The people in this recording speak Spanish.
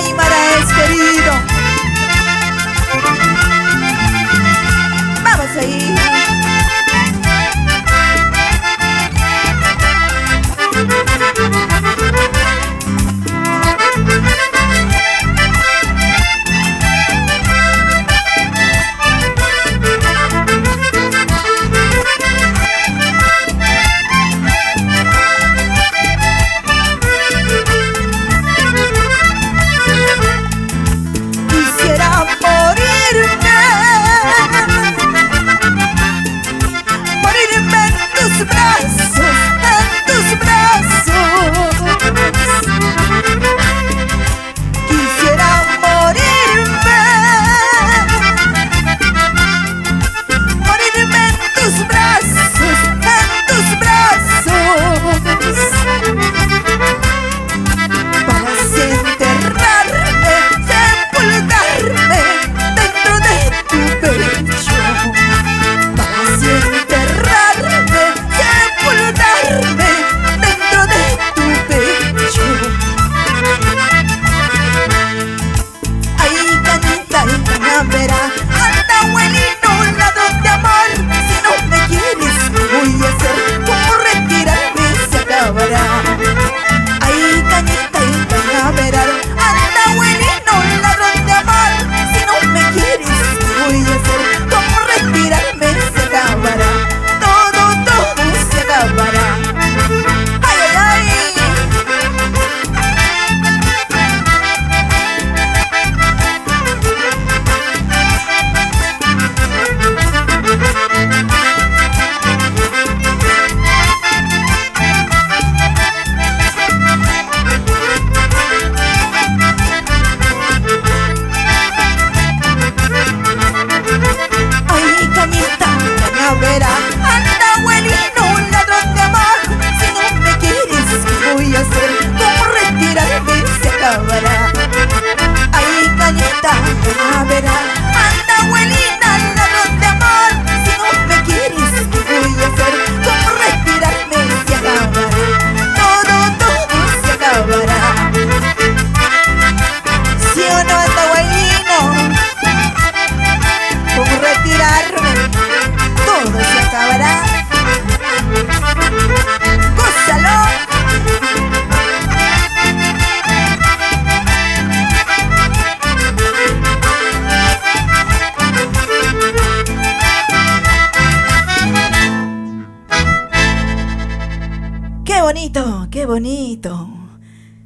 Guimaraes, querido. Vamos ahí. Quisiera morirme en tus brazos, en tus brazos. Quisiera morirme en tus brazos, en tus brazos. Para así enterrarme, sepultarme dentro de tu pecho. Para así enterrarme, sepultarme dentro de tu pecho. Ay, cañita y cañavera, anda abuelito, un ladrón de amor. Si no me quieres, voy a hacer como retirarme, se acabará. Ay, cañita y cañavera, anda abuelito, un ladrón de amor. Si no me quieres, voy a hacer como retirarme, se acabará. Todo se acabará. Ay, ay, ay. Ay, cañita, cañavera, anda abuelito, un ladrón de amor. Si no me quieres, ¿qué voy a hacer? ¿Cómo retirarme? Se acabará. Ay, cañita, cañavera, anda abuelita, ladrón de amor. Si no me quieres, ¿qué voy a hacer? ¿Cómo retirarme? Se acabará. Todo se acabará. ¿Sí o no, anda abuelito? ¿Cómo retirarme? Todo se acabará. ¡Gózalo! ¡Qué bonito! ¡Qué bonito!